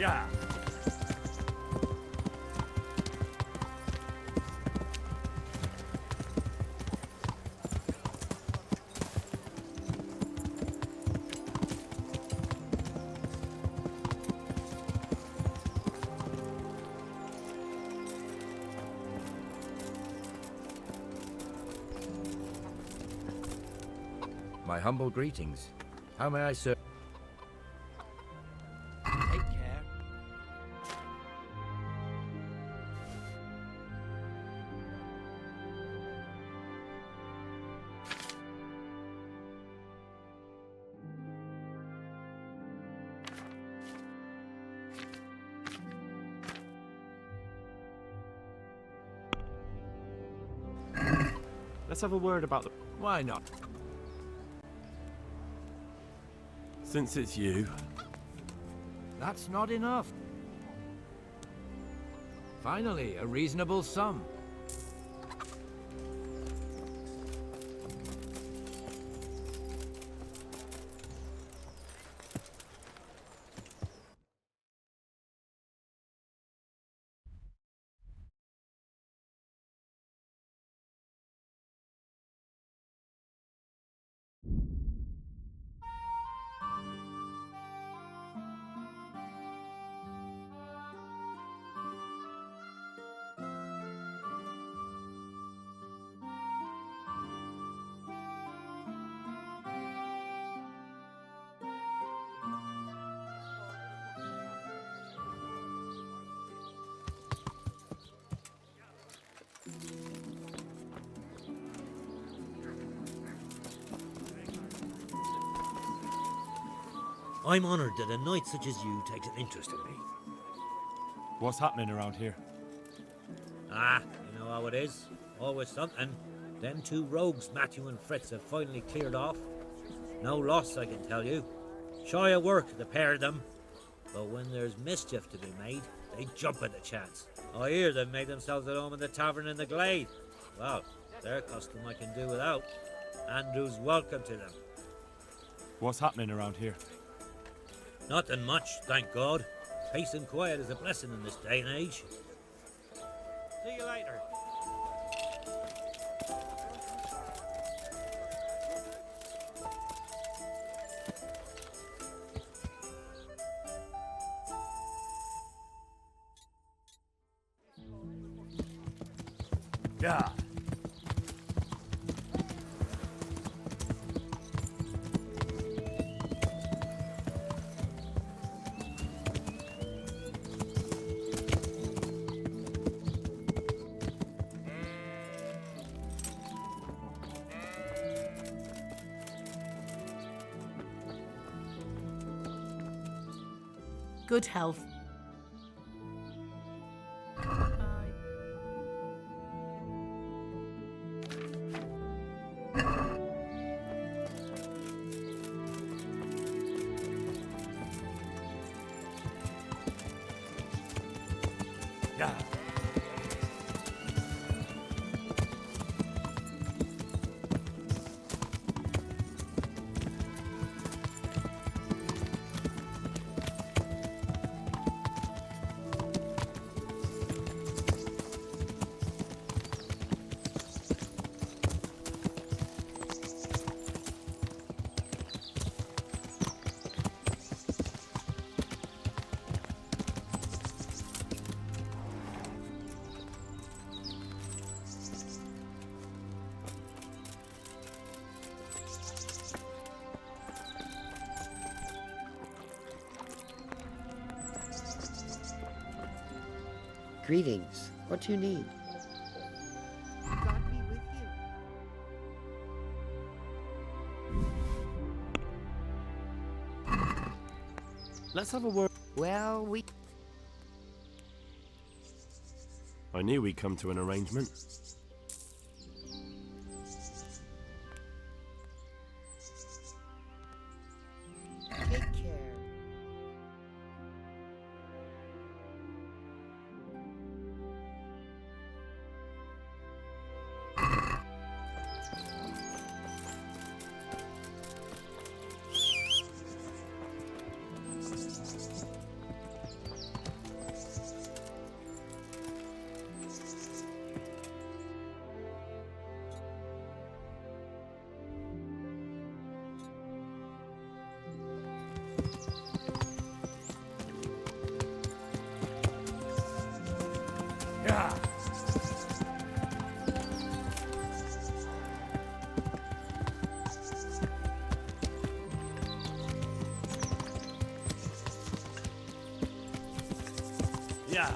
Yeah. My humble greetings. How may I serve? Take care. Let's have a word about the... Why not? Since it's you. That's not enough. Finally, a reasonable sum. I'm honoured that a knight such as you takes an interest in me. What's happening around here? Ah, you know how it is. Always something. Them two rogues, Matthew and Fritz, have finally cleared off. No loss, I can tell you. Shy of work, the pair of them. But when there's mischief to be made, they jump at the chance. I hear they've made themselves at home in the tavern in the glade. Well, their custom I can do without. Andrew's welcome to them. What's happening around here? Nothing much, thank God. Peace and quiet is a blessing in this day and age. See you later. Yeah. Good health. Yeah. Greetings. What do you need? God be with you. Let's have a word. Well, we... I knew we'd come to an arrangement. Take care. Yeah.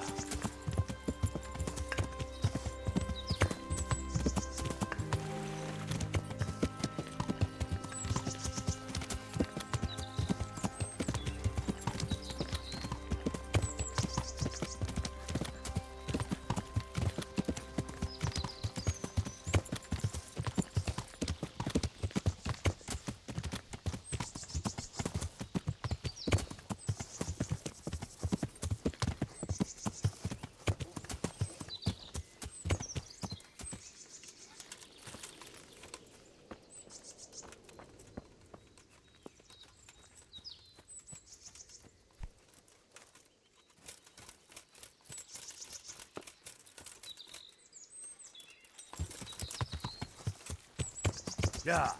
Yeah.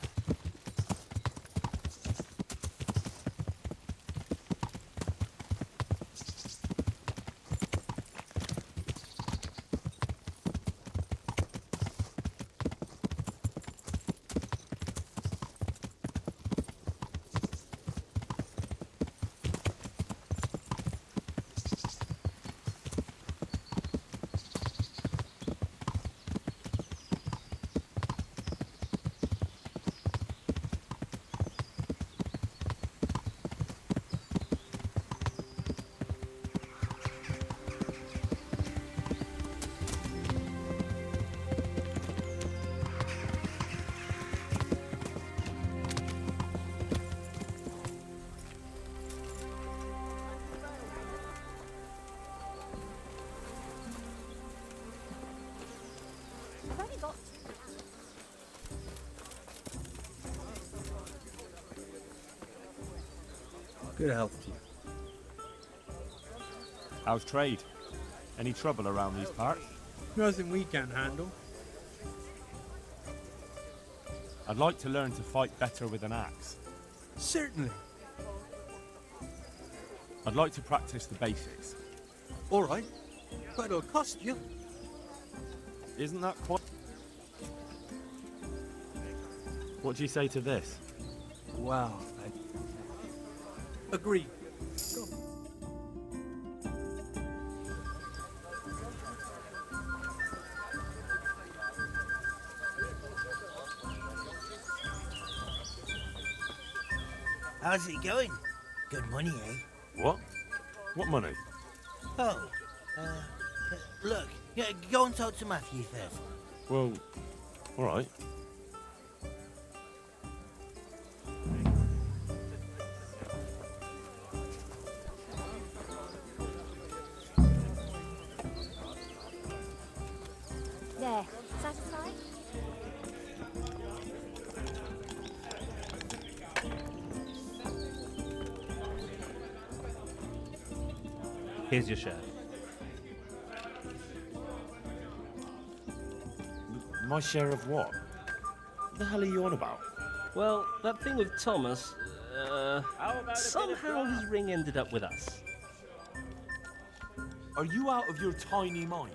Good health to you. How's trade? Any trouble around these parts? Nothing we can't handle. I'd like to learn to fight better with an axe. Certainly. I'd like to practice the basics. All right, but it'll cost you. Isn't that quite... What do you say to this? Wow. Agreed. Go. How's it going? Good money, eh? What? What money? Oh, look, yeah, go and talk to Matthew first. Well, all right. There, satisfied? Here's your share. My share of what? What the hell are you on about? Well, that thing with Thomas, somehow his ring ended up with us. Are you out of your tiny mind?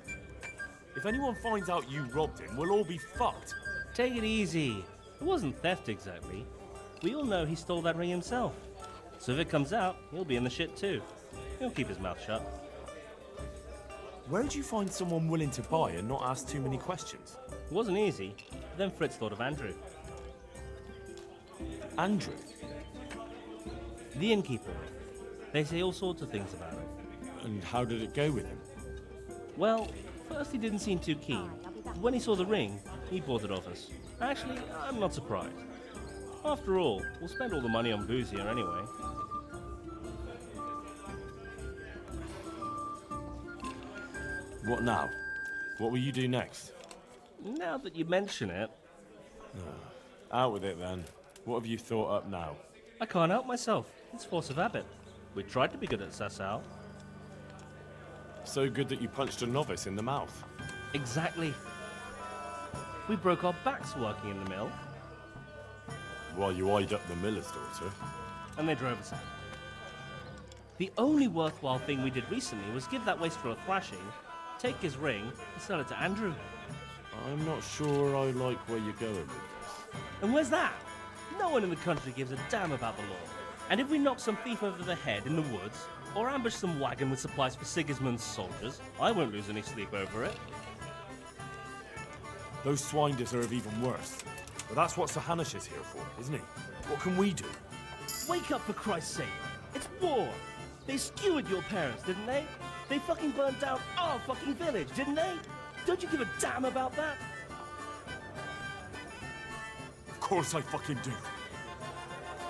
If anyone finds out you robbed him, we'll all be fucked. Take it easy. It wasn't theft exactly. We all know he stole that ring himself. So if it comes out, he'll be in the shit too. He'll keep his mouth shut. Where'd you find someone willing to buy and not ask too many questions? It wasn't easy. Then Fritz thought of Andrew. Andrew? The innkeeper. They say all sorts of things about him. And how did it go with him? Well, first he didn't seem too keen. When he saw the ring, he bought it off us. Actually, I'm not surprised. After all, we'll spend all the money on booze here anyway. What now? What will you do next? Now that you mention it, Out with it then. What have you thought up now? I can't help myself. It's force of habit. We tried to be good at Sasau. So good that you punched a novice in the mouth. Exactly. We broke our backs working in the mill, While you eyed up the miller's daughter. and they drove us out. The only worthwhile thing we did recently was give that wastrel a thrashing, take his ring, and sell it to Andrew. I'm not sure I like where you're going with this. And where's that? No one in the country gives a damn about the law. And if we knock some thief over the head in the woods, Or ambush some wagon with supplies for Sigismund's soldiers. I won't lose any sleep over it. Those swine deserve even worse. But that's what Sahanish is here for, isn't he? What can we do? Wake up, for Christ's sake! It's war! They skewered your parents, didn't they? They fucking burnt down our fucking village, didn't they? Don't you give a damn about that? Of course I fucking do.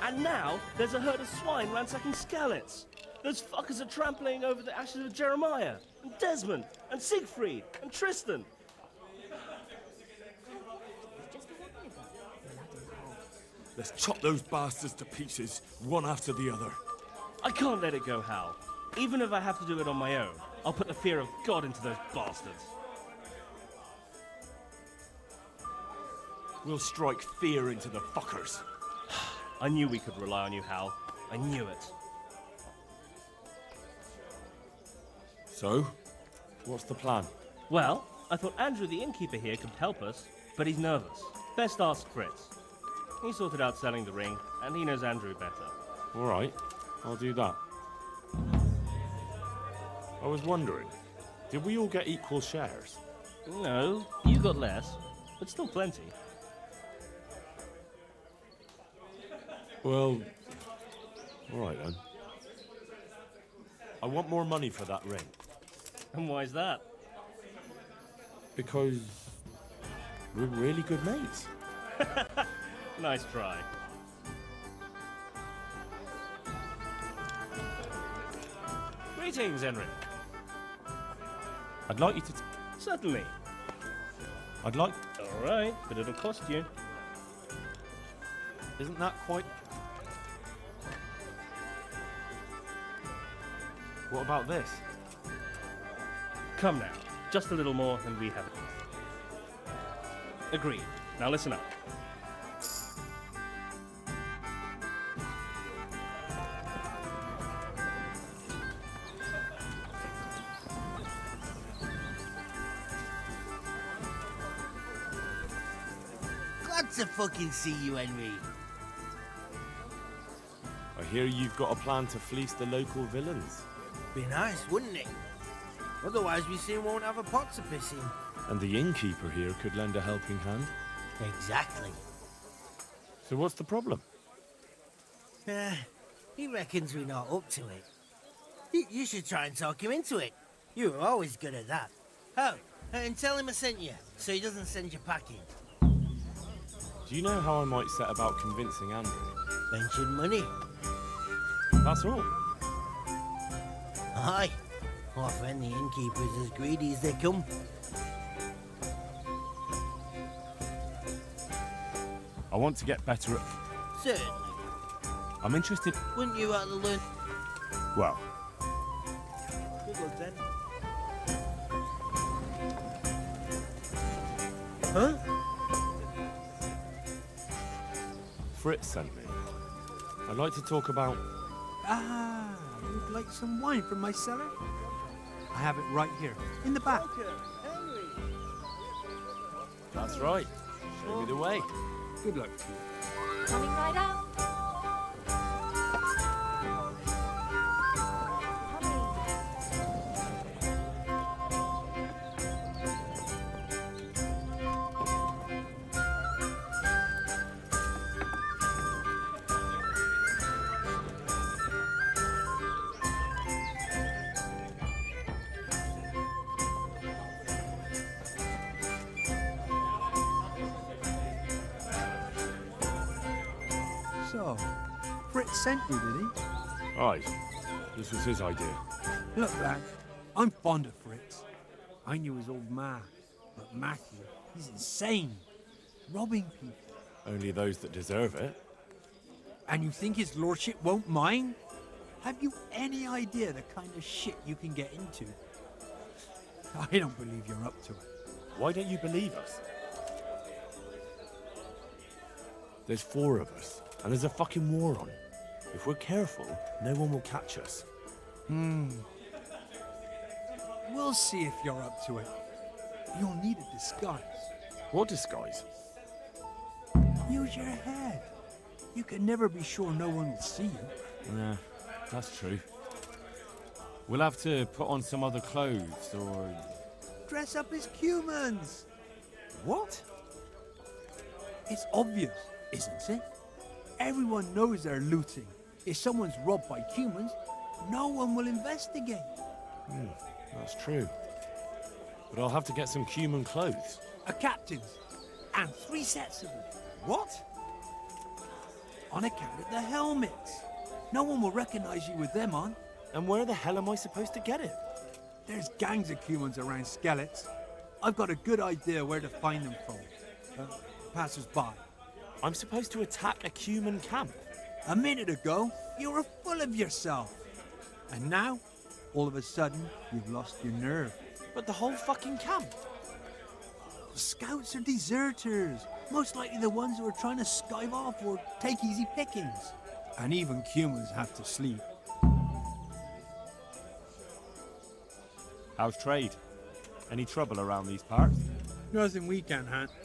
And now, there's a herd of swine ransacking Skalitz. Those fuckers are trampling over the ashes of Jeremiah, and Desmond, and Siegfried, and Tristan. Let's chop those bastards to pieces, one after the other. I can't let it go, Hal. Even if I have to do it on my own, I'll put the fear of God into those bastards. We'll strike fear into the fuckers. I knew we could rely on you, Hal. I knew it. So, what's the plan? Well, I thought Andrew the innkeeper here could help us, but he's nervous. Best ask Fritz. He sorted out selling the ring, and he knows Andrew better. All right, I'll do that. I was wondering, did we all get equal shares? No, you got less, but still plenty. Well, all right then. I want more money for that ring. And why's that? Because we're really good mates. Nice try. Greetings, Henry. I'd like you to... Certainly. I'd like... All right, but it'll cost you. Isn't that quite... What about this? Come now. Just a little more and we have it. Agreed. Now listen up. Glad to fucking see you, Henry. I hear you've got a plan to fleece the local villains. Be nice, wouldn't it? Otherwise we soon won't have a pot to piss in. And the innkeeper here could lend a helping hand. Exactly. So what's the problem? He reckons we're not up to it. You should try and talk him into it. You were always good at that. Oh, and tell him I sent you, so he doesn't send you packing. Do you know how I might set about convincing Andrew? Mention money. That's all. Aye. Our friendly innkeeper's as greedy as they come. I want to get better at... Certainly. I'm interested... Wouldn't you rather learn? Well, Good luck then. Huh? Fritz sent me. I'd like to talk about... Ah, you'd like some wine from my cellar? I have it right here, in the back. That's right. Show me the way. Good luck. Coming right up. So, Fritz sent you, did he? Aye. This was his idea. Look, lad, I'm fond of Fritz. I knew his old man, but Matthew, he's insane. Robbing people. Only those that deserve it. And you think his lordship won't mind? Have you any idea the kind of shit you can get into? I don't believe you're up to it. Why don't you believe us? There's 4 of us, and there's a fucking war on. If we're careful, no one will catch us. We'll see if you're up to it. You'll need a disguise. What disguise? Use your head. You can never be sure no one will see you. Yeah, that's true. We'll have to put on some other clothes, or... Dress up as Cumans. What? It's obvious, isn't it? Everyone knows they're looting. If someone's robbed by Cumans, no one will investigate. That's true. But I'll have to get some Cuman clothes. A captain's, and 3 sets of them. What? On account of the helmets. No one will recognize you with them on. And where the hell am I supposed to get it? There's gangs of Cumans around Skalitz. I've got a good idea where to find them from. Passers-by. I'm supposed to attack a Cuman camp. A minute ago, you were full of yourself. And now, all of a sudden, you've lost your nerve. But the whole fucking camp. Scouts are deserters. Most likely the ones who are trying to skive off or take easy pickings. And even Cumans have to sleep. How's trade? Any trouble around these parts? Nothing we can't handle.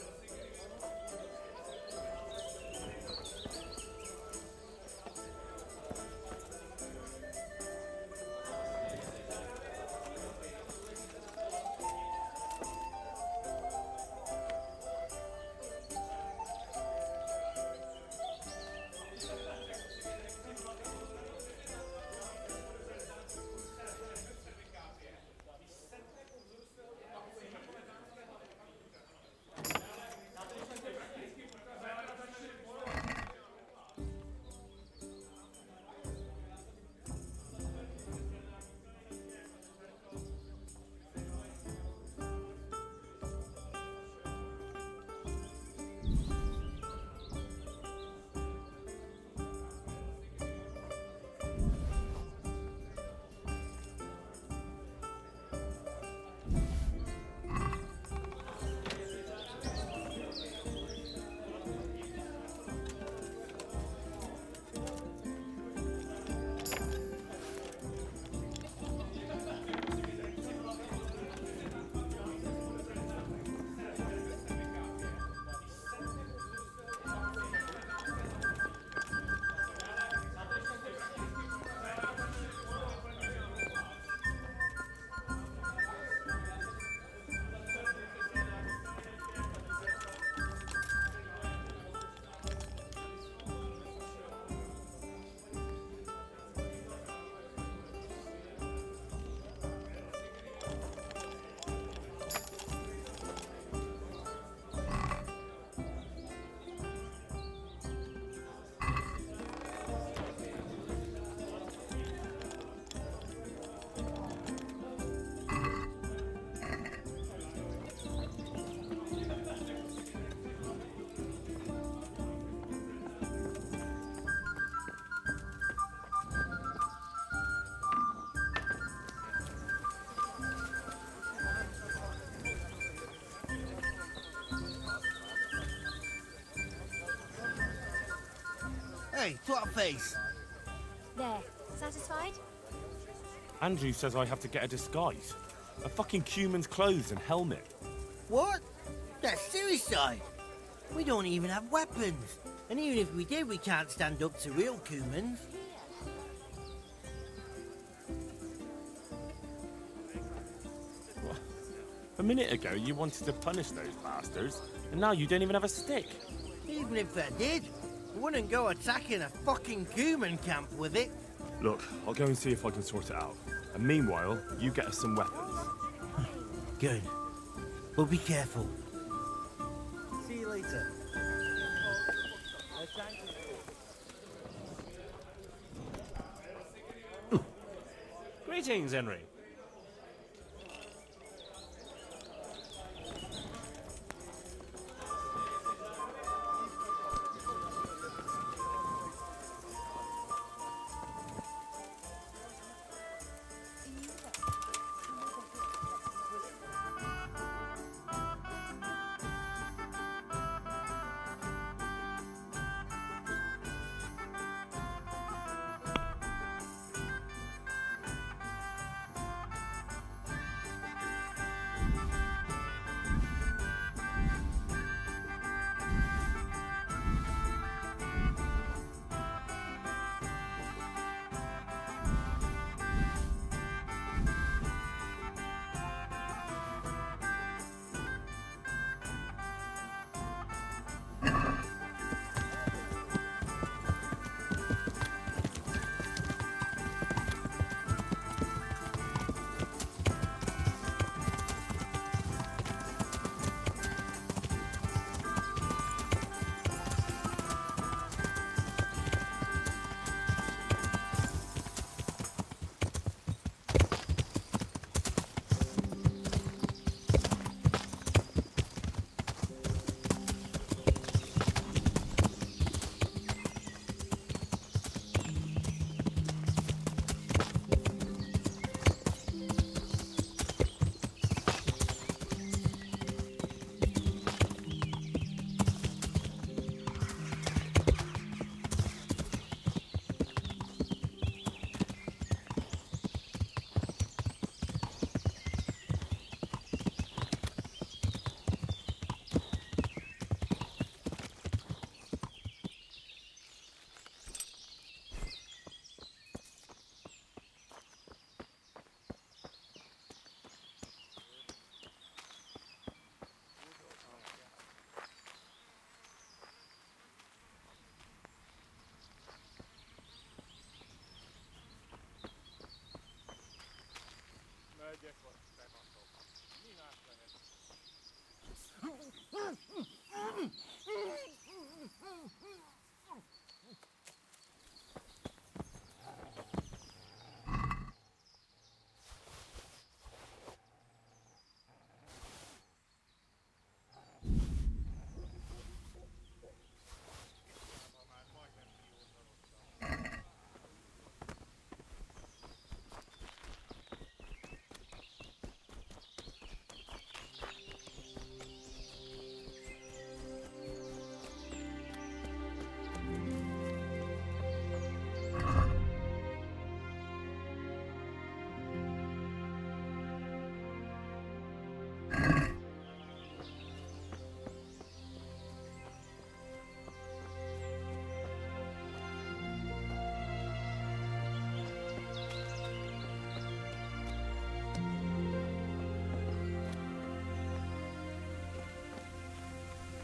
Hey, twat face. There. Satisfied? Andrew says I have to get a disguise. A fucking Cuman's clothes and helmet. What? That's suicide. We don't even have weapons. And even if we did, we can't stand up to real Cumans. A minute ago you wanted to punish those bastards, and now you don't even have a stick. Even if I did, I wouldn't go attacking a fucking Cuman camp with it. Look, I'll go and see if I can sort it out. And meanwhile, you get us some weapons. Good. But be careful. See you later. Greetings, Henry.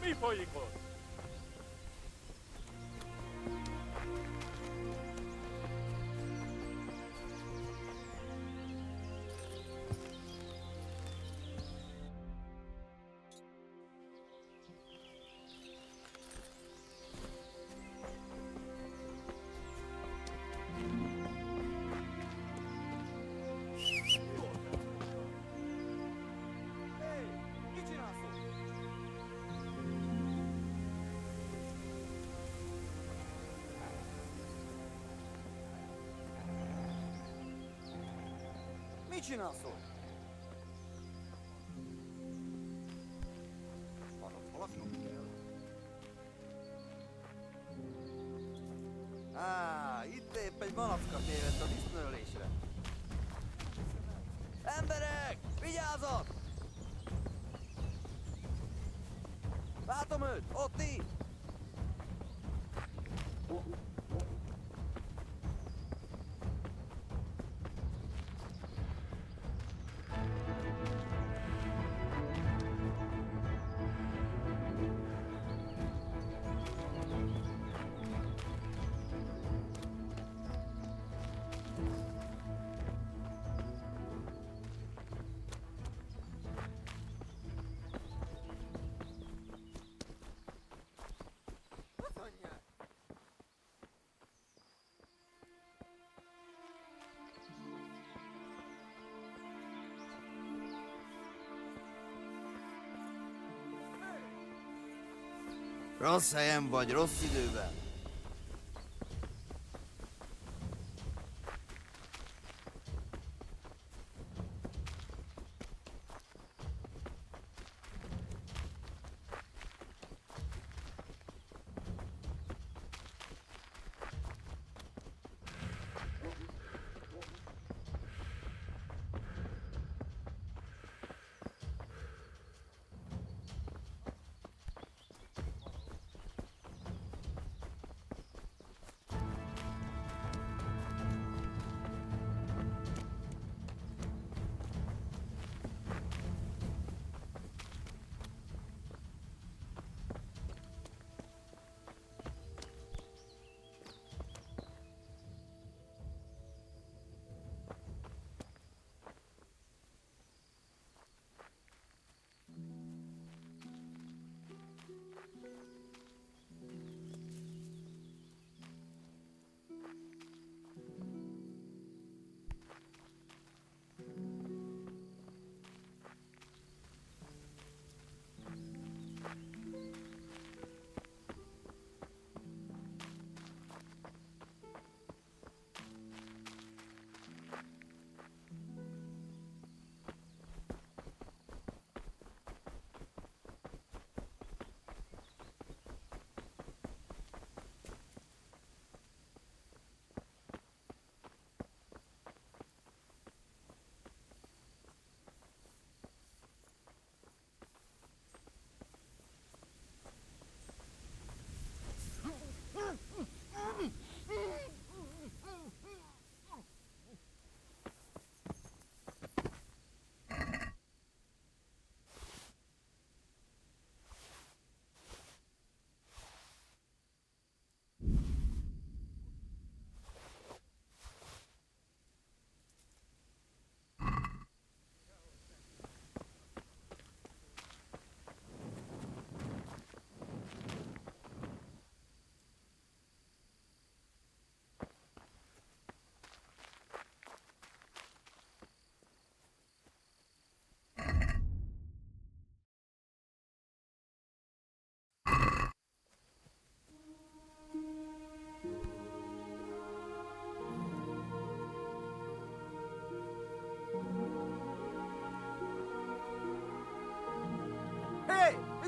Mi folyik ott? Mit csinálsz ott? Haladnom kell. Itt épp egy malacka tévedt a disznőlésre. Emberek! Vigyázat! Látom őt! Ott így! Rossz helyen vagy, rossz időben.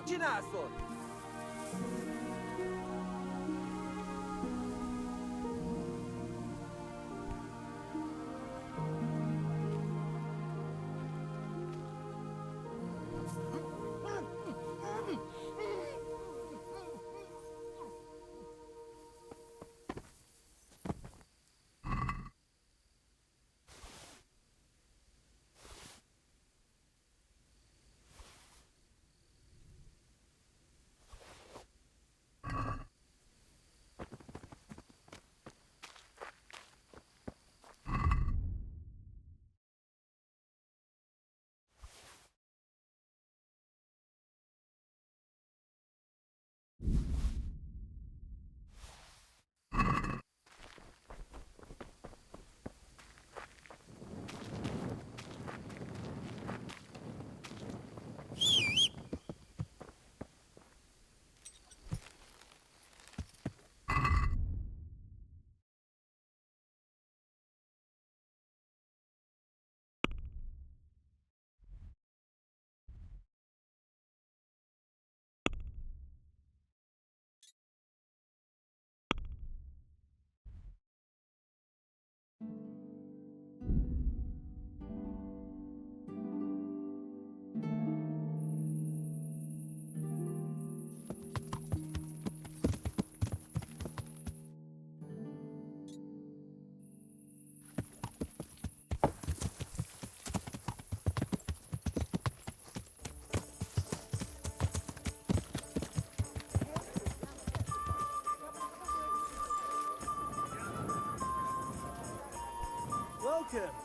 Mit csinálsz ott?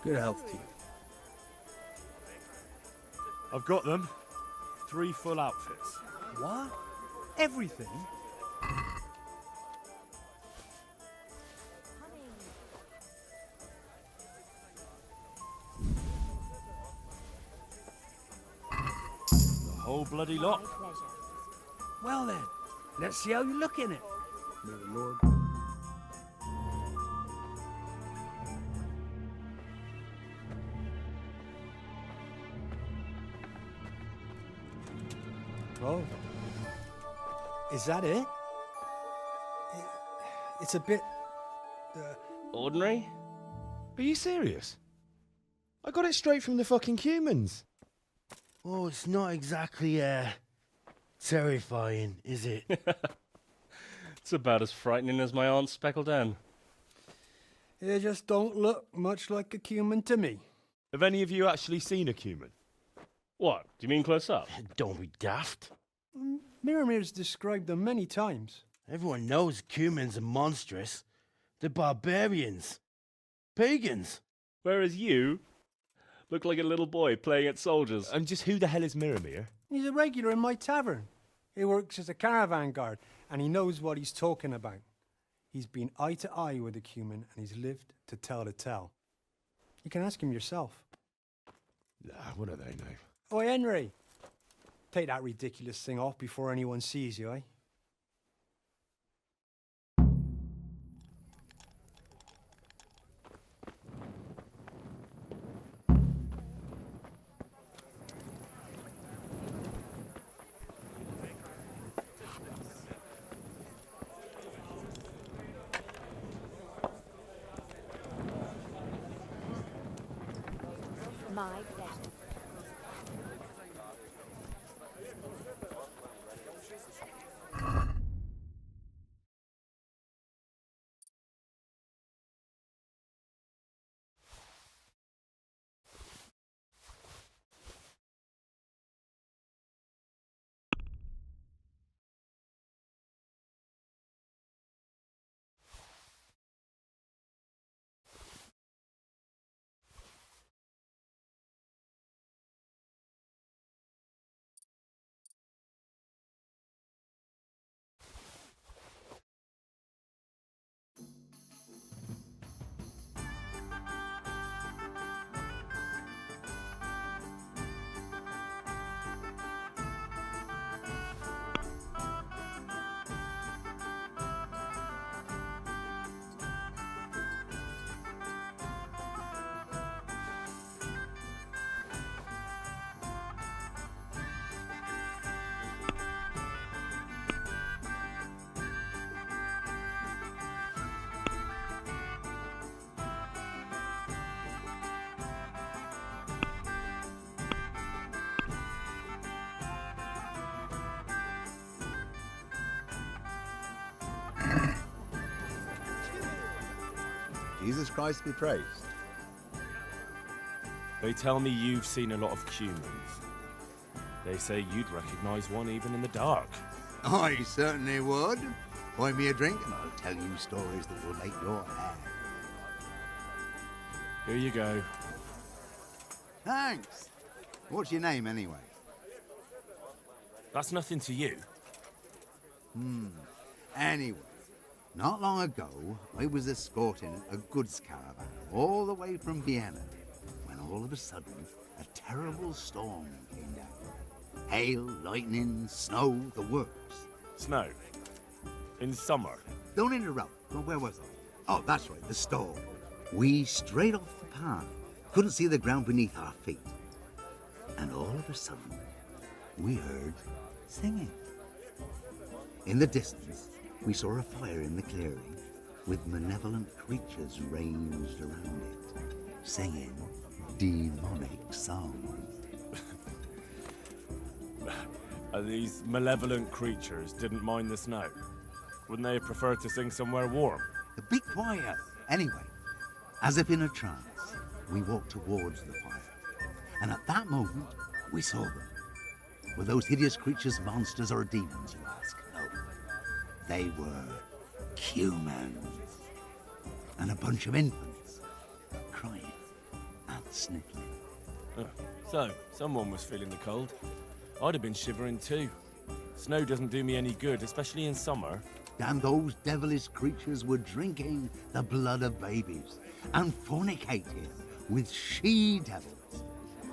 Good health to you. I've got them. 3 full outfits. What? Everything? The whole bloody lot. Well then, let's see how you look in it. May the Lord. Oh. Is that it? It's a bit... Ordinary? Are you serious? I got it straight from the fucking Cumans. Oh, it's not exactly, terrifying, is it? It's about as frightening as my aunt's speckled hen. They just don't look much like a Cuman to me. Have any of you actually seen a Cuman? What? Do you mean close up? Don't be daft. Miramir's described them many times. Everyone knows Cumans are monstrous. They're barbarians. Pagans. Whereas you look like a little boy playing at soldiers. And just who the hell is Miramir? He's a regular in my tavern. He works as a caravan guard, and he knows what he's talking about. He's been eye to eye with a Cuman, and he's lived to tell the tale. You can ask him yourself. What are they now? Oi, Henry. Take that ridiculous thing off before anyone sees you, eh? My pleasure. Jesus Christ be praised. They tell me you've seen a lot of Cumans. They say you'd recognize one even in the dark. I certainly would. Buy me a drink and I'll tell you stories that will make your hair. Here you go. Thanks. What's your name anyway? That's nothing to you. Anyway, not long ago, I was escorting a goods caravan all the way from Vienna, when all of a sudden, a terrible storm came down. Hail, lightning, snow, the works. Snow? In summer? Don't interrupt. Well, where was I? Oh, that's right, the storm. We strayed off the path. Couldn't see the ground beneath our feet. And all of a sudden, we heard singing. In the distance, we saw a fire in the clearing with malevolent creatures ranged around it, singing demonic songs. And these malevolent creatures didn't mind the snow? Wouldn't they have preferred to sing somewhere warm? Be quiet. Anyway, as if in a trance, we walked towards the fire. And at that moment, we saw them. Were those hideous creatures monsters or demons, you ask? No. They were Cumans. And a bunch of infants, crying and sniffling. So, someone was feeling the cold. I'd have been shivering too. Snow doesn't do me any good, especially in summer. And those devilish creatures were drinking the blood of babies and fornicating with she-devils.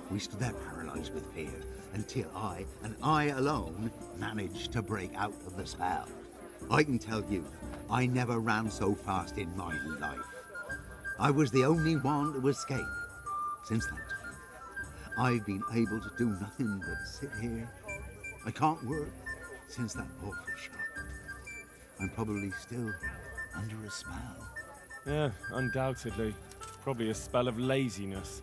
We stood there paralyzed with fear until I, and I alone, managed to break out of the spell. I can tell you, I never ran so fast in my life. I was the only one to escape. Since that time, I've been able to do nothing but sit here. I can't work since that awful shock. I'm probably still under a spell. Yeah, undoubtedly. Probably a spell of laziness.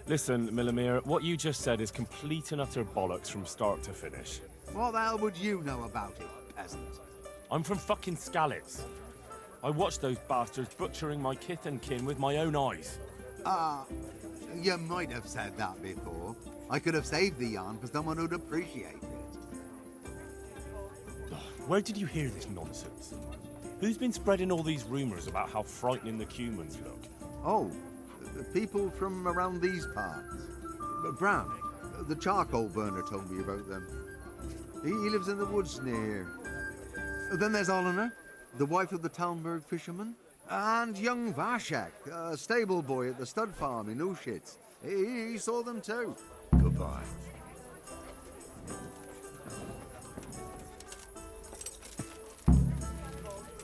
Listen, Milamir, what you just said is complete and utter bollocks from start to finish. What the hell would you know about it, peasant? I'm from fucking Skalitz. I watched those bastards butchering my kith and kin with my own eyes. You might have said that before. I could have saved the yarn for someone who'd appreciate it. Where did you hear this nonsense? Who's been spreading all these rumors about how frightening the Cumans look? Oh, the people from around these parts. Brown, the charcoal burner told me about them. He lives in the woods near here. Then there's Olener, the wife of the Talmberg fisherman. And young Vashek, a stable boy at the stud farm in Ushitz. He saw them too. Goodbye.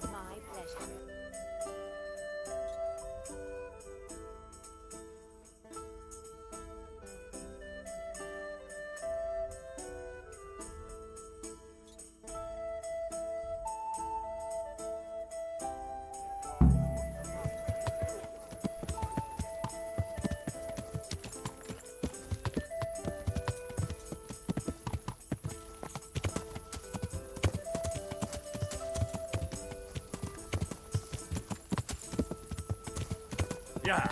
My pleasure. Yeah.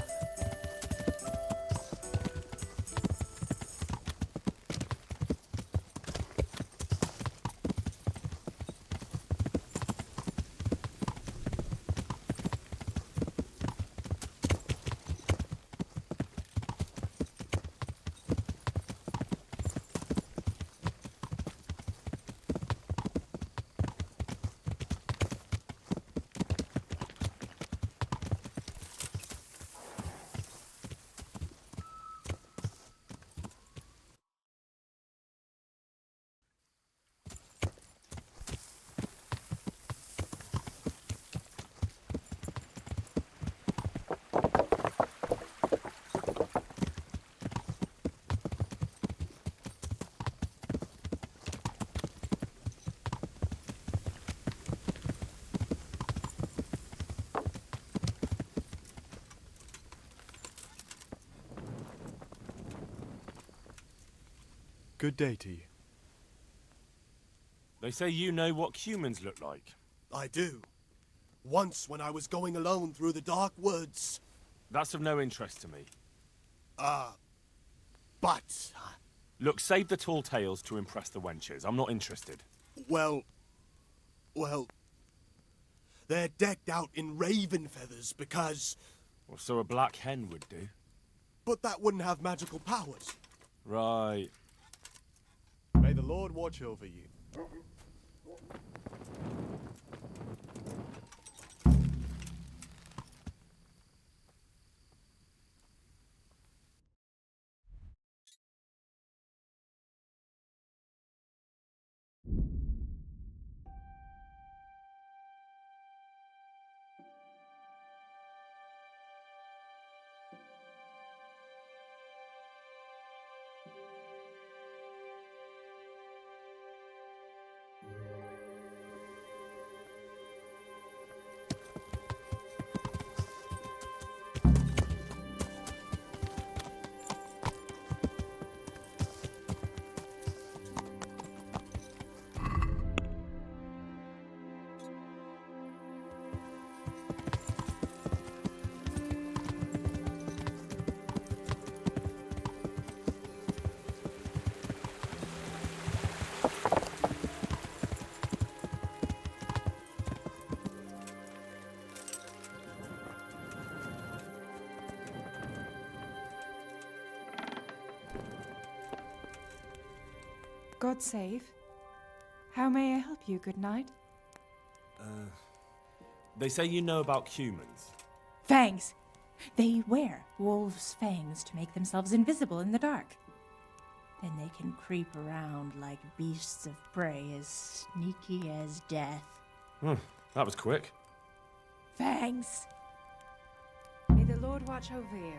Good day to you. They say you know what humans look like. I do. Once when I was going alone through the dark woods. That's of no interest to me. But... Look, save the tall tales to impress the wenches. I'm not interested. Well... They're decked out in raven feathers because... Well, so a black hen would do. But that wouldn't have magical powers. Right. May the Lord watch over you. God save. How may I help you, good knight? They say you know about Cumans. Fangs! They wear wolves' fangs to make themselves invisible in the dark. Then they can creep around like beasts of prey as sneaky as death. That was quick. Fangs! May the Lord watch over you.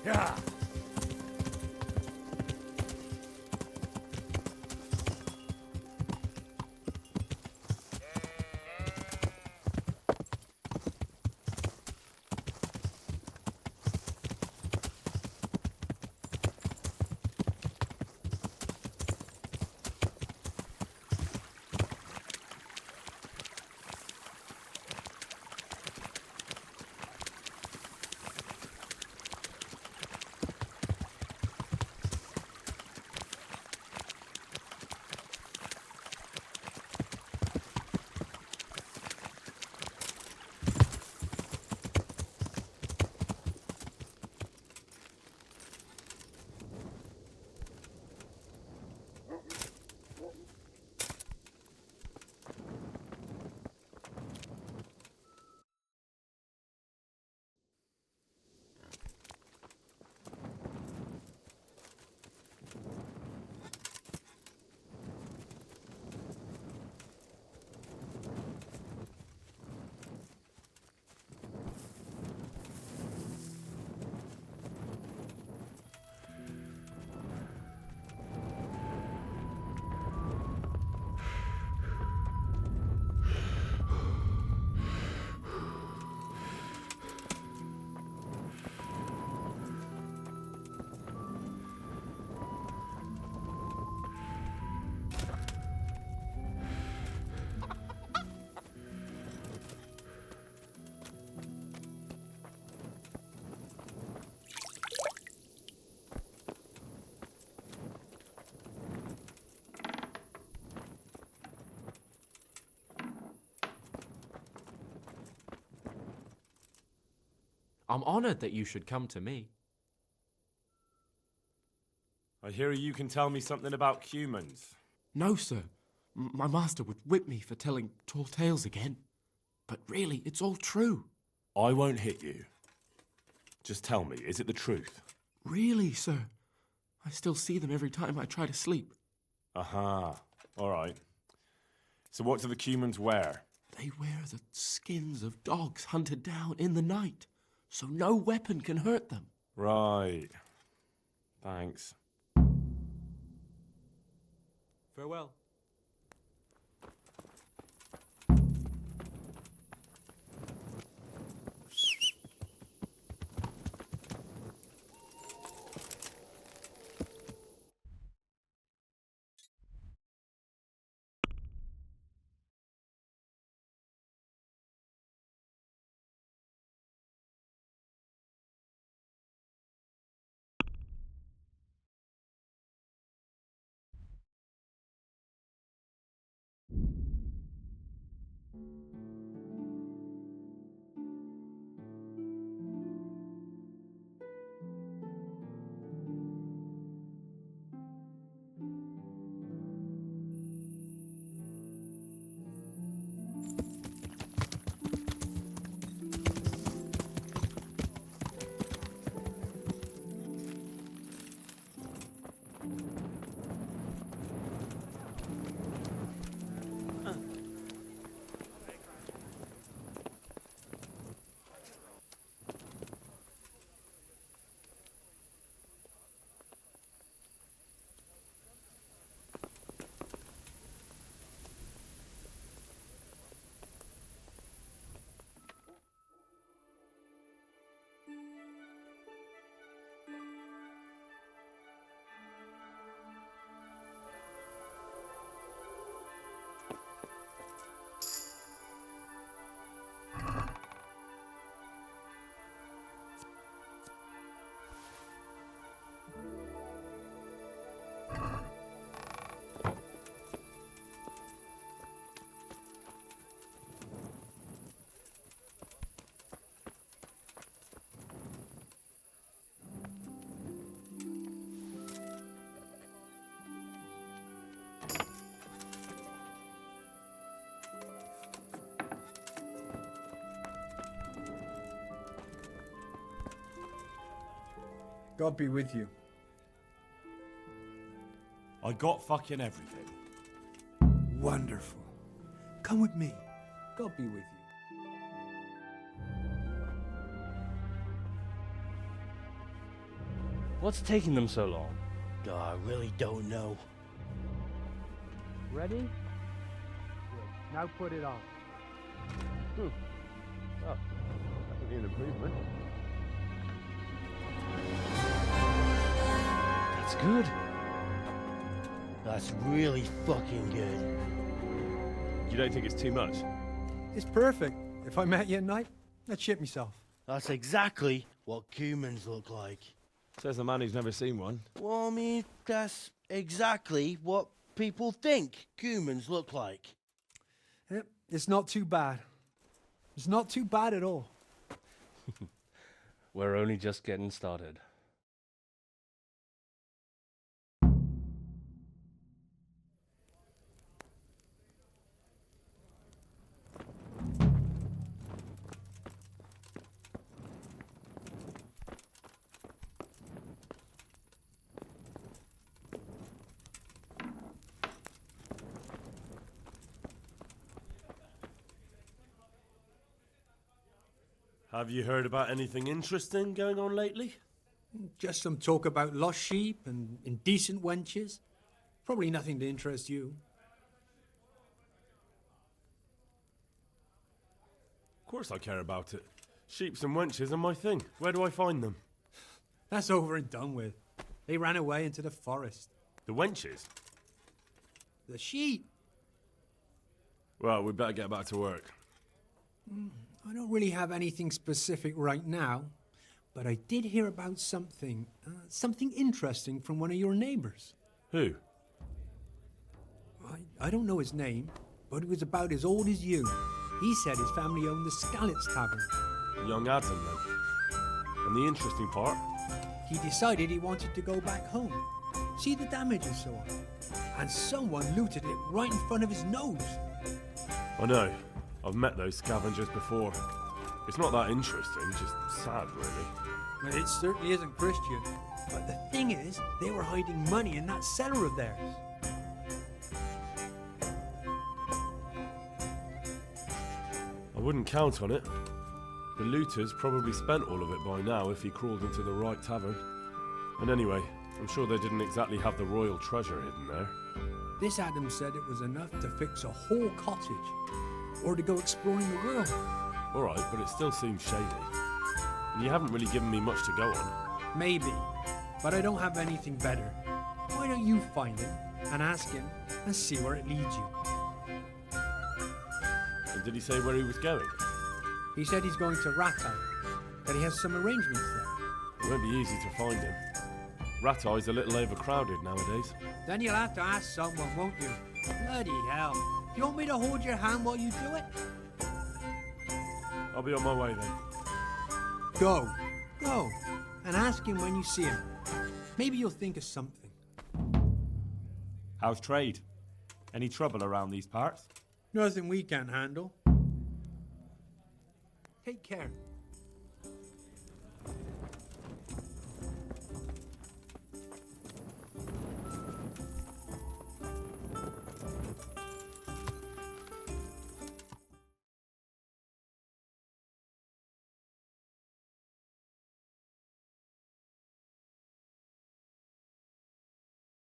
Yeah. I'm honored that you should come to me. I hear you can tell me something about Cumans. No, sir. My master would whip me for telling tall tales again. But really, it's all true. I won't hit you. Just tell me, is it the truth? Really, sir. I still see them every time I try to sleep. Aha. All right. So what do the Cumans wear? They wear the skins of dogs hunted down in the night, so no weapon can hurt them. Right. Thanks. Farewell. God be with you. I got fucking everything. Wonderful. Come with me. God be with you. What's taking them so long? I really don't know. Ready? Good. Now put it on. Oh, definitely an improvement. That's good. That's really fucking good. You don't think it's too much? It's perfect. If I met you at night, I'd shit myself. That's exactly what Cumans look like. Says the man who's never seen one. Well, I mean, that's exactly what people think Cumans look like. Yep, it's not too bad. It's not too bad at all. We're only just getting started. Have you heard about anything interesting going on lately? Just some talk about lost sheep and indecent wenches. Probably nothing to interest you. Of course I care about it. Sheeps and wenches are my thing. Where do I find them? That's over and done with. They ran away into the forest. The wenches? The sheep. Well, we better get back to work. I don't really have anything specific right now, but I did hear about something interesting from one of your neighbors. Who? I don't know his name, but he was about as old as you. He said his family owned the Skalitz tavern. Young Adam, then. And the interesting part? He decided he wanted to go back home. See the damage and so on. And someone looted it right in front of his nose. I know. I've met those scavengers before. It's not that interesting, just sad, really. Well, it certainly isn't Christian. But the thing is, they were hiding money in that cellar of theirs. I wouldn't count on it. The looters probably spent all of it by now if he crawled into the right tavern. And anyway, I'm sure they didn't exactly have the royal treasure hidden there. This Adam said it was enough to fix a whole cottage. Or to go exploring the world. Alright, but it still seems shady. And you haven't really given me much to go on. Maybe. But I don't have anything better. Why don't you find him and ask him and see where it leads you? And did he say where he was going? He said he's going to Rattay, that he has some arrangements there. It won't be easy to find him. Rattay's a little overcrowded nowadays. Then you'll have to ask someone, won't you? Bloody hell. Do you want me to hold your hand while you do it? I'll be on my way then. Go. Go. And ask him when you see him. Maybe you'll think of something. How's trade? Any trouble around these parts? Nothing we can't handle. Take care.